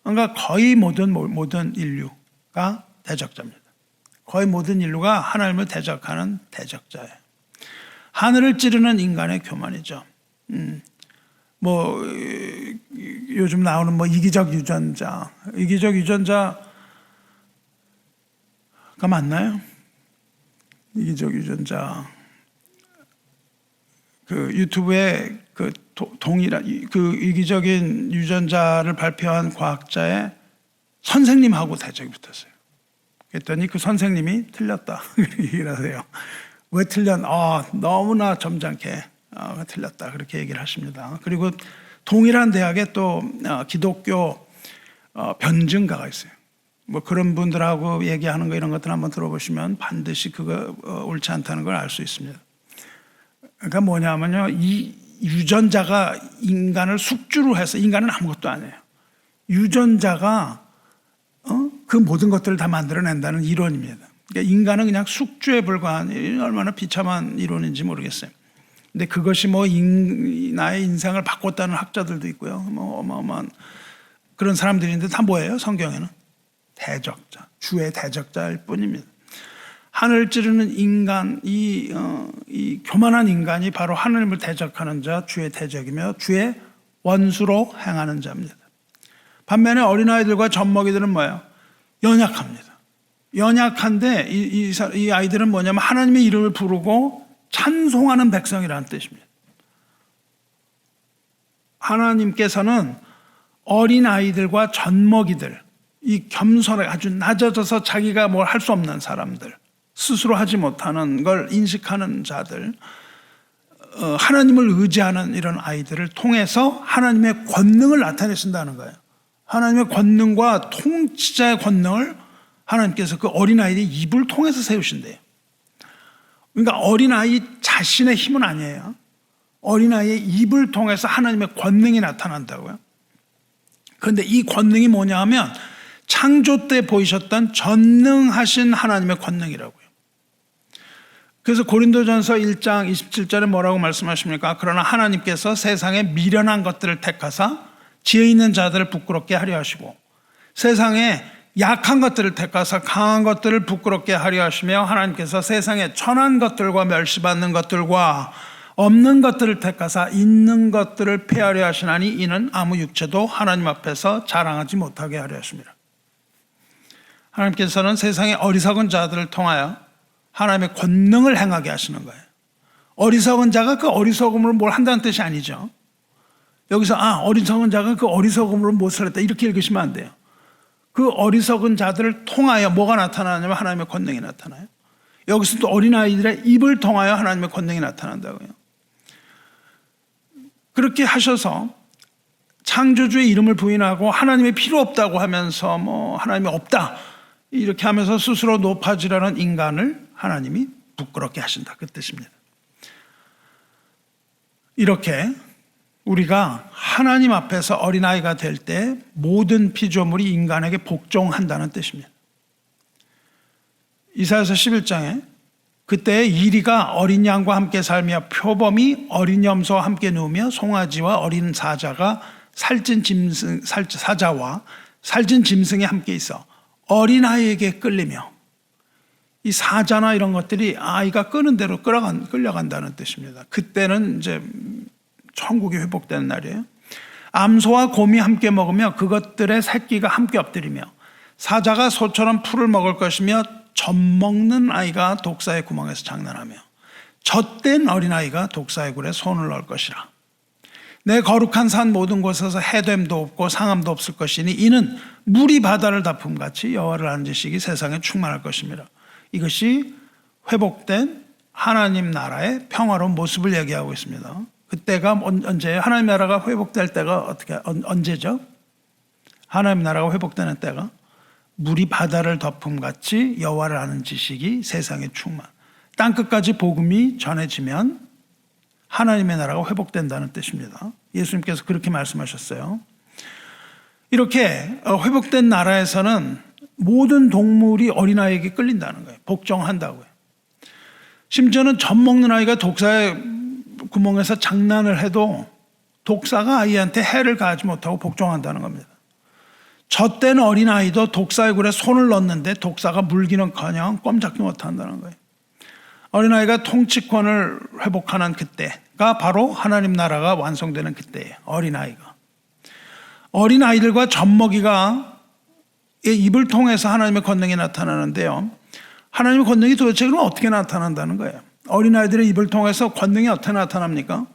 그러니까 거의 모든 인류가 대적자입니다. 거의 모든 인류가 하나님을 대적하는 대적자예요. 하늘을 찌르는 인간의 교만이죠. 요즘 나오는 이기적 유전자가 맞나요? 이기적 유전자. 그 유튜브에 동일한 이기적인 유전자를 발표한 과학자의 선생님하고 대적이 붙었어요. 그랬더니 그 선생님이 틀렸다. 얘기를 하세요. 왜 너무나 점잖게 틀렸다. 그렇게 얘기를 하십니다. 그리고 동일한 대학에 또 기독교 변증가가 있어요. 그런 분들하고 얘기하는 거 이런 것들 한번 들어보시면 반드시 그거 옳지 않다는 걸 알 수 있습니다. 그러니까 뭐냐면요, 이 유전자가 인간을 숙주로 해서 인간은 아무것도 아니에요. 유전자가 그 모든 것들을 다 만들어낸다는 이론입니다. 그러니까 인간은 그냥 숙주에 불과한 얼마나 비참한 이론인지 모르겠어요. 근데 그것이 나의 인생을 바꿨다는 학자들도 있고요. 어마어마한 그런 사람들인데 다 뭐예요? 성경에는 대적자, 주의 대적자일 뿐입니다. 하늘 찌르는 인간, 이 교만한 인간이 바로 하나님을 대적하는 자, 주의 대적이며 주의 원수로 행하는 자입니다. 반면에 어린아이들과 젖먹이들은 뭐예요? 연약합니다. 연약한데 이 아이들은 뭐냐면 하나님의 이름을 부르고 찬송하는 백성이라는 뜻입니다. 하나님께서는 어린아이들과 젖먹이들, 이 겸손하게 아주 낮아져서 자기가 뭘 할 수 없는 사람들, 스스로 하지 못하는 걸 인식하는 자들, 하나님을 의지하는 이런 아이들을 통해서 하나님의 권능을 나타내신다는 거예요. 하나님의 권능과 통치자의 권능을 하나님께서 그 어린아이의 입을 통해서 세우신대요. 그러니까 어린아이 자신의 힘은 아니에요. 어린아이의 입을 통해서 하나님의 권능이 나타난다고요. 그런데 이 권능이 뭐냐 하면 창조 때 보이셨던 전능하신 하나님의 권능이라고요. 그래서 고린도전서 1장 27절에 뭐라고 말씀하십니까? 그러나 하나님께서 세상에 미련한 것들을 택하사 지혜 있는 자들을 부끄럽게 하려 하시고 세상에 약한 것들을 택하사 강한 것들을 부끄럽게 하려 하시며 하나님께서 세상에 천한 것들과 멸시받는 것들과 없는 것들을 택하사 있는 것들을 폐하려 하시나니 이는 아무 육체도 하나님 앞에서 자랑하지 못하게 하려 하십니다. 하나님께서는 세상의 어리석은 자들을 통하여 하나님의 권능을 행하게 하시는 거예요. 어리석은 자가 그 어리석음으로 뭘 한다는 뜻이 아니죠. 여기서 어리석은 자가 그 어리석음으로 무엇을 했다 이렇게 읽으시면 안 돼요. 그 어리석은 자들을 통하여 뭐가 나타나냐면 하나님의 권능이 나타나요. 여기서 또 어린아이들의 입을 통하여 하나님의 권능이 나타난다고요. 그렇게 하셔서 창조주의 이름을 부인하고 하나님이 필요 없다고 하면서 하나님이 없다 이렇게 하면서 스스로 높아지려는 인간을 하나님이 부끄럽게 하신다, 그 뜻입니다. 이렇게 우리가 하나님 앞에서 어린아이가 될 때 모든 피조물이 인간에게 복종한다는 뜻입니다. 이사야서 11장에 그때 이리가 어린 양과 함께 살며 표범이 어린 염소와 함께 누우며 송아지와 어린 사자가 살찐 짐승이 함께 있어 어린아이에게 끌리며, 이 사자나 이런 것들이 아이가 끄는 대로 끌려간다는 뜻입니다. 그때는 이제 천국이 회복되는 날이에요. 암소와 곰이 함께 먹으며 그것들의 새끼가 함께 엎드리며 사자가 소처럼 풀을 먹을 것이며 젖먹는 아이가 독사의 구멍에서 장난하며 젖된 어린아이가 독사의 굴에 손을 넣을 것이라. 내 거룩한 산 모든 곳에서 해됨도 없고 상함도 없을 것이니 이는 물이 바다를 덮음같이 여호와를 아는 지식이 세상에 충만할 것입니다. 이것이 회복된 하나님 나라의 평화로운 모습을 얘기하고 있습니다. 그때가 언제예요? 하나님 나라가 회복될 때가 언제죠? 하나님 나라가 회복되는 때가 물이 바다를 덮음같이 여호와를 아는 지식이 세상에 충만. 땅끝까지 복음이 전해지면 하나님의 나라가 회복된다는 뜻입니다. 예수님께서 그렇게 말씀하셨어요. 이렇게 회복된 나라에서는 모든 동물이 어린아이에게 끌린다는 거예요. 복종한다고요. 심지어는 젖 먹는 아이가 독사의 구멍에서 장난을 해도 독사가 아이한테 해를 가하지 못하고 복종한다는 겁니다. 젖된 어린아이도 독사의 굴에 손을 넣는데 독사가 물기는커녕 꼼짝도 못한다는 거예요. 어린아이가 통치권을 회복하는 그때가 바로 하나님 나라가 완성되는 그때예요. 어린아이들과 젖먹이가 입을 통해서 하나님의 권능이 나타나는데요. 하나님의 권능이 도대체 그럼 어떻게 나타난다는 거예요? 어린아이들의 입을 통해서 권능이 어떻게 나타납니까?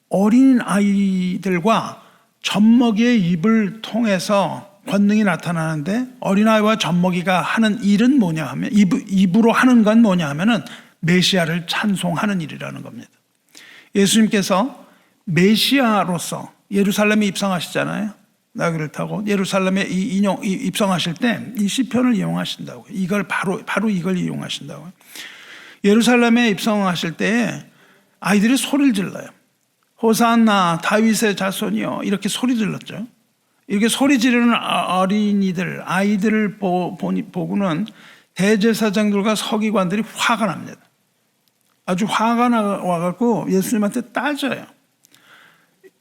어린아이들과 젖먹이의 입을 통해서 권능이 나타나는데, 어린아이와 젖먹이가 하는 일은 뭐냐 하면, 입으로 하는 건 뭐냐 하면은 메시아를 찬송하는 일이라는 겁니다. 예수님께서 메시아로서 예루살렘에 입성하시잖아요. 나귀를 타고 예루살렘에 입성하실 때 이 시편을 이용하신다고요. 이걸 바로 이걸 이용하신다고요. 예루살렘에 입성하실 때 아이들이 소리를 질러요. 호산나 다윗의 자손이여, 이렇게 소리 질렀죠. 이렇게 소리 지르는 아이들을 보고는 대제사장들과 서기관들이 화가 납니다. 아주 화가 나와갖고 예수님한테 따져요.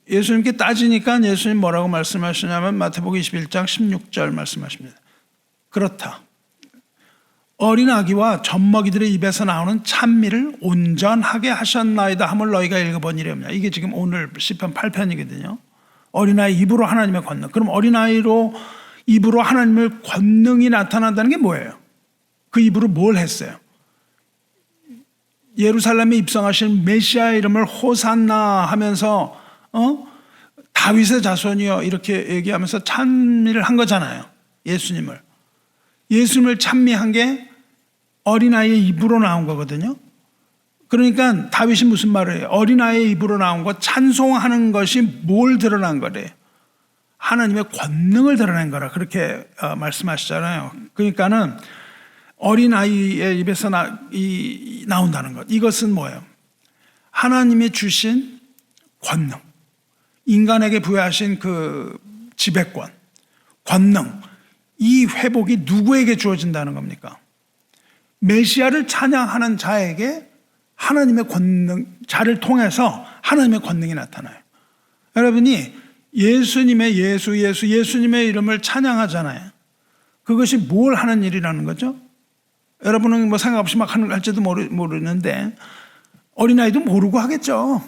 예수님께 따지니까 예수님 뭐라고 말씀하시냐면 마태복음 21장 16절 말씀하십니다. 그렇다. 어린 아기와 젖먹이들의 입에서 나오는 찬미를 온전하게 하셨나이다 함을 너희가 읽어보니라. 이게 지금 오늘 시편 8편이거든요. 어린아이 입으로 하나님의 권능. 그럼 어린아이로 입으로 하나님의 권능이 나타난다는 게 뭐예요? 그 입으로 뭘 했어요? 예루살렘에 입성하신 메시아의 이름을 호산나 하면서 다윗의 자손이여 이렇게 얘기하면서 찬미를 한 거잖아요. 예수님을 찬미한 게 어린아이의 입으로 나온 거거든요. 그러니까 다윗이 무슨 말을 해요? 어린아이의 입으로 나온 거 찬송하는 것이 뭘 드러난 거래요? 하나님의 권능을 드러낸 거라 그렇게 말씀하시잖아요. 그러니까는 어린아이의 입에서 나온다는 것. 이것은 뭐예요? 하나님이 주신 권능, 인간에게 부여하신 그 지배권, 권능, 이 회복이 누구에게 주어진다는 겁니까? 메시아를 찬양하는 자에게 하나님의 권능, 자를 통해서 하나님의 권능이 나타나요. 여러분이 예수님의 예수님의 이름을 찬양하잖아요. 그것이 뭘 하는 일이라는 거죠? 여러분은 뭐 생각 없이 막 할지도 모르는데 어린아이도 모르고 하겠죠.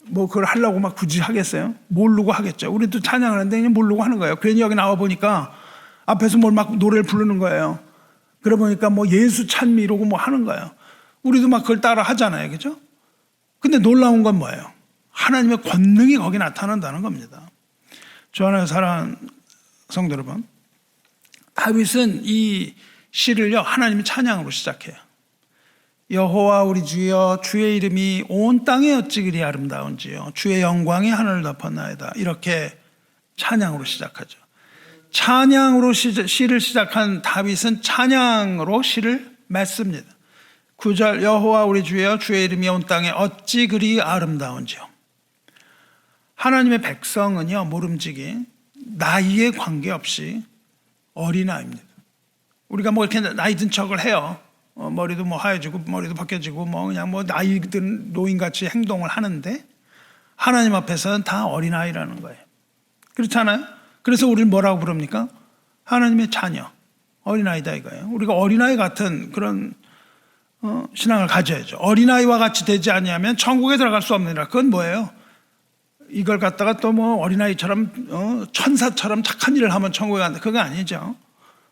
뭐 그걸 하려고 막 굳이 하겠어요? 모르고 하겠죠. 우리도 찬양하는데 그냥 모르고 하는 거예요. 괜히 여기 나와 보니까 앞에서 뭘 막 노래를 부르는 거예요. 그러 보니까 뭐 예수 찬미 이러고 뭐 하는 거예요. 우리도 막 그걸 따라 하잖아요. 그죠? 근데 놀라운 건 뭐예요? 하나님의 권능이 거기 나타난다는 겁니다. 주 안에 사랑하는 성도 여러분, 다윗은 이 시를요 하나님의 찬양으로 시작해요. 여호와 우리 주여 주의 이름이 온 땅에 어찌 그리 아름다운지요 주의 영광이 하늘을 덮었나이다. 이렇게 찬양으로 시작하죠. 찬양으로 시를 시작한 다윗은 찬양으로 시를 맺습니다. 9절 여호와 우리 주여 주의 이름이 온 땅에 어찌 그리 아름다운지요. 하나님의 백성은요 모름지기 나이에 관계없이 어린아이입니다. 우리가 뭐 이렇게 나이 든 척을 해요. 머리도 뭐 하얘지고 머리도 벗겨지고 뭐 그냥 뭐 나이 든 노인같이 행동을 하는데 하나님 앞에서는 다 어린아이라는 거예요. 그렇잖아요. 그래서 우리를 뭐라고 부릅니까? 하나님의 자녀, 어린아이다 이거예요. 우리가 어린아이 같은 그런 신앙을 가져야죠. 어린아이와 같이 되지 아니하면 천국에 들어갈 수 없느니라. 그건 뭐예요? 이걸 갖다가 또 뭐 어린아이처럼 천사처럼 착한 일을 하면 천국에 간다. 그거 아니죠.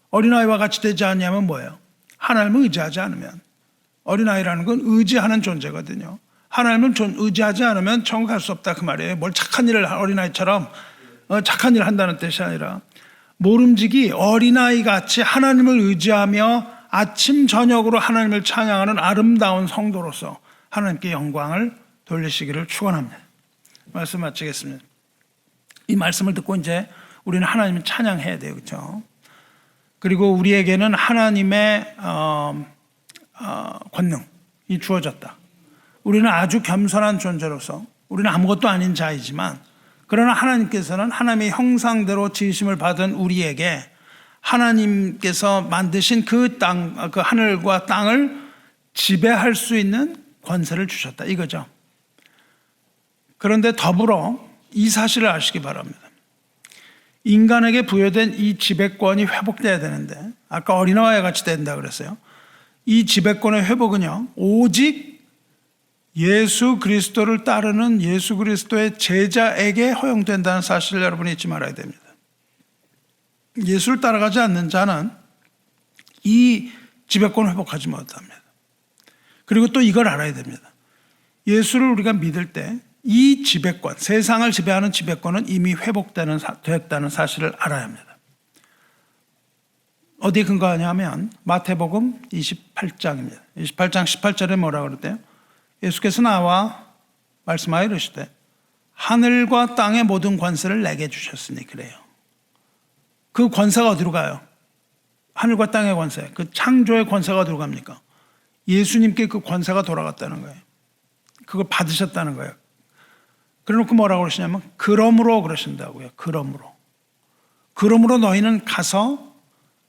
어린아이와 같이 되지 않냐면 뭐예요? 하나님을 의지하지 않으면. 어린아이라는 건 의지하는 존재거든요. 하나님을 의지하지 않으면 천국 갈 수 없다 그 말이에요. 뭘 착한 일을 어린아이처럼 착한 일을 한다는 뜻이 아니라 모름지기 어린아이 같이 하나님을 의지하며 아침 저녁으로 하나님을 찬양하는 아름다운 성도로서 하나님께 영광을 돌리시기를 축원합니다. 말씀 마치겠습니다. 이 말씀을 듣고 이제 우리는 하나님을 찬양해야 돼요, 그렇죠? 그리고 우리에게는 하나님의 권능이 주어졌다. 우리는 아주 겸손한 존재로서 우리는 아무것도 아닌 자이지만 그러나 하나님께서는 하나님의 형상대로 지으심을 받은 우리에게 하나님께서 만드신 그 땅, 그 하늘과 땅을 지배할 수 있는 권세를 주셨다 이거죠. 그런데 더불어 이 사실을 아시기 바랍니다. 인간에게 부여된 이 지배권이 회복돼야 되는데 아까 어린아이와 같이 된다 그랬어요. 이 지배권의 회복은요 오직 예수 그리스도를 따르는 예수 그리스도의 제자에게 허용된다는 사실을 여러분이 잊지 말아야 됩니다. 예수를 따라가지 않는 자는 이 지배권을 회복하지 못합니다. 그리고 또 이걸 알아야 됩니다. 예수를 우리가 믿을 때 이 지배권, 세상을 지배하는 지배권은 이미 회복됐다는 사실을 알아야 합니다. 어디에 근거하냐면 마태복음 28장입니다. 28장 18절에 뭐라고 그랬대요? 예수께서 나와 말씀하여 이르시되 하늘과 땅의 모든 권세를 내게 주셨으니 그래요. 그 권세가 어디로 가요? 하늘과 땅의 권세, 그 창조의 권세가 어디로 갑니까? 예수님께 그 권세가 돌아갔다는 거예요. 그걸 받으셨다는 거예요. 그래놓고 뭐라고 그러시냐면 그러므로 그러신다고요. 그러므로 너희는 가서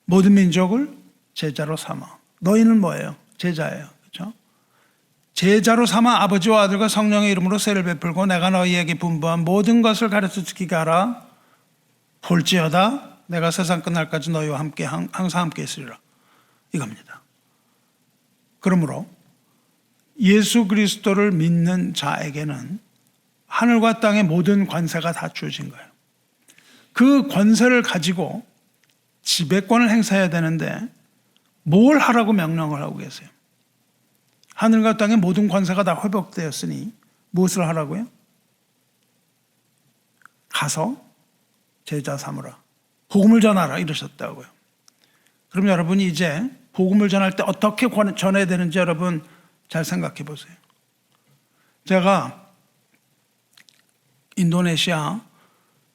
모든 민족을 제자로 삼아. 너희는 뭐예요? 제자예요. 그렇죠? 제자로 삼아 아버지와 아들과 성령의 이름으로 세를 베풀고 내가 너희에게 분부한 모든 것을 가르쳐 지키게 하라. 볼지어다 내가 세상 끝날까지 너희와 함께 항상 함께 있으리라. 이겁니다. 그러므로 예수 그리스도를 믿는 자에게는 하늘과 땅의 모든 권세가 다 주어진 거예요. 그 권세를 가지고 지배권을 행사해야 되는데 뭘 하라고 명령을 하고 계세요? 하늘과 땅의 모든 권세가 다 회복되었으니 무엇을 하라고요? 가서 제자 삼으라. 복음을 전하라 이러셨다고요. 그럼 여러분이 이제 복음을 전할 때 어떻게 전해야 되는지 여러분 잘 생각해 보세요. 제가 인도네시아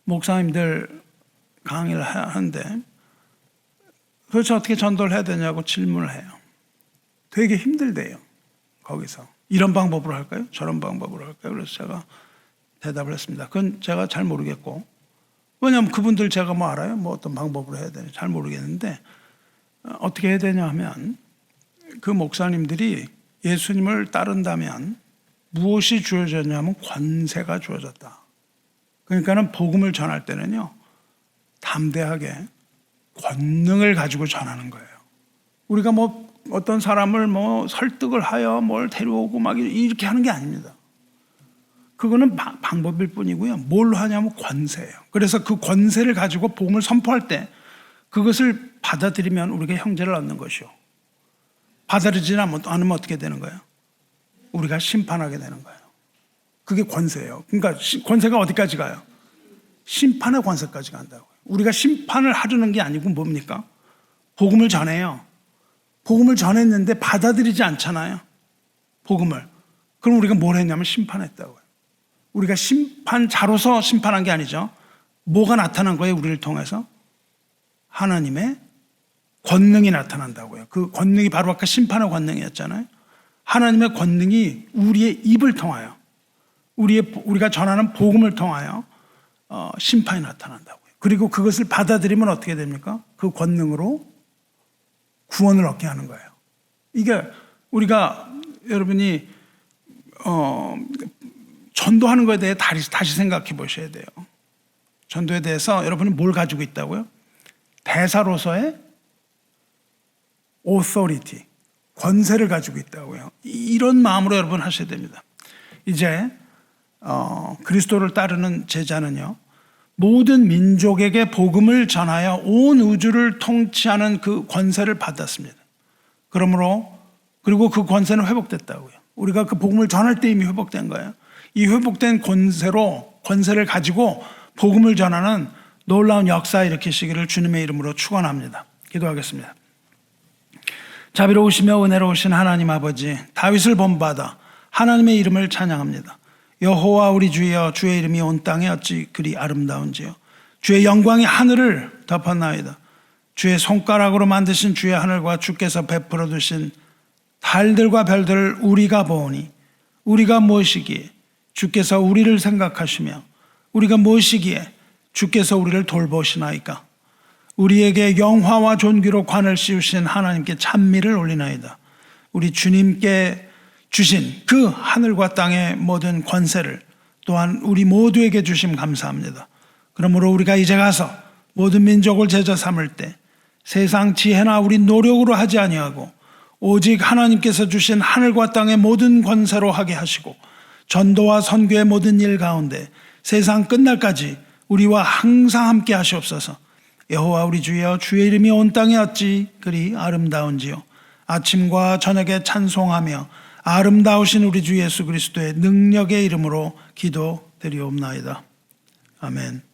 목사님들 강의를 하는데 도대체 어떻게 전도를 해야 되냐고 질문을 해요. 되게 힘들대요. 거기서 이런 방법으로 할까요? 저런 방법으로 할까요? 그래서 제가 대답을 했습니다. 그건 제가 잘 모르겠고 왜냐하면 그분들 제가 뭐 알아요? 뭐 어떤 방법으로 해야 되는지 잘 모르겠는데 어떻게 해야 되냐 하면 그 목사님들이 예수님을 따른다면 무엇이 주어졌냐면 권세가 주어졌다. 그러니까는 복음을 전할 때는요 담대하게 권능을 가지고 전하는 거예요. 우리가 뭐 어떤 사람을 뭐 설득을 하여 뭘 데려오고 막 이렇게 하는 게 아닙니다. 그거는 방법일 뿐이고요. 뭘 하냐면 권세예요. 그래서 그 권세를 가지고 복음을 선포할 때 그것을 받아들이면 우리가 형제를 얻는 것이요. 받아들이지 않으면 어떻게 되는 거예요? 우리가 심판하게 되는 거예요. 그게 권세예요. 그러니까 권세가 어디까지 가요? 심판의 권세까지 간다고요. 우리가 심판을 하려는 게 아니고 뭡니까? 복음을 전해요. 복음을 전했는데 받아들이지 않잖아요. 복음을. 그럼 우리가 뭘 했냐면 심판했다고요. 우리가 심판자로서 심판한 게 아니죠. 뭐가 나타난 거예요? 우리를 통해서 하나님의 권능이 나타난다고요. 그 권능이 바로 아까 심판의 권능이었잖아요. 하나님의 권능이 우리의 입을 통하여 우리가 전하는 복음을 통하여 심판이 나타난다고요. 그리고 그것을 받아들이면 어떻게 됩니까? 그 권능으로 구원을 얻게 하는 거예요. 이게 우리가 여러분이 전도하는 것에 대해 다시 생각해 보셔야 돼요. 전도에 대해서 여러분이 뭘 가지고 있다고요? 대사로서의 authority, 권세를 가지고 있다고요. 이런 마음으로 여러분 하셔야 됩니다. 이제 그리스도를 따르는 제자는요, 모든 민족에게 복음을 전하여 온 우주를 통치하는 그 권세를 받았습니다. 그리고 그 권세는 회복됐다고요. 우리가 그 복음을 전할 때 이미 회복된 거예요. 이 회복된 권세를 가지고 복음을 전하는 놀라운 역사 일으키시기를 주님의 이름으로 축원합니다. 기도하겠습니다. 자비로우시며 은혜로우신 하나님 아버지, 다윗을 본받아 하나님의 이름을 찬양합니다. 여호와 우리 주여, 주의 이름이 온 땅에 어찌 그리 아름다운지요. 주의 영광이 하늘을 덮었나이다. 주의 손가락으로 만드신 주의 하늘과 주께서 베풀어 두신 달들과 별들을 우리가 보오니 우리가 무엇이기에 주께서 우리를 생각하시며 우리가 무엇이기에 주께서 우리를 돌보시나이까. 우리에게 영화와 존귀로 관을 씌우신 하나님께 찬미를 올리나이다. 우리 주님께 주신 그 하늘과 땅의 모든 권세를 또한 우리 모두에게 주심 감사합니다. 그러므로 우리가 이제 가서 모든 민족을 제자 삼을 때 세상 지혜나 우리 노력으로 하지 아니하고 오직 하나님께서 주신 하늘과 땅의 모든 권세로 하게 하시고 전도와 선교의 모든 일 가운데 세상 끝날까지 우리와 항상 함께 하시옵소서. 여호와 우리 주여, 주의 이름이 온 땅에 어찌 그리 아름다운지요. 아침과 저녁에 찬송하며 아름다우신 우리 주 예수 그리스도의 능력의 이름으로 기도드리옵나이다. 아멘.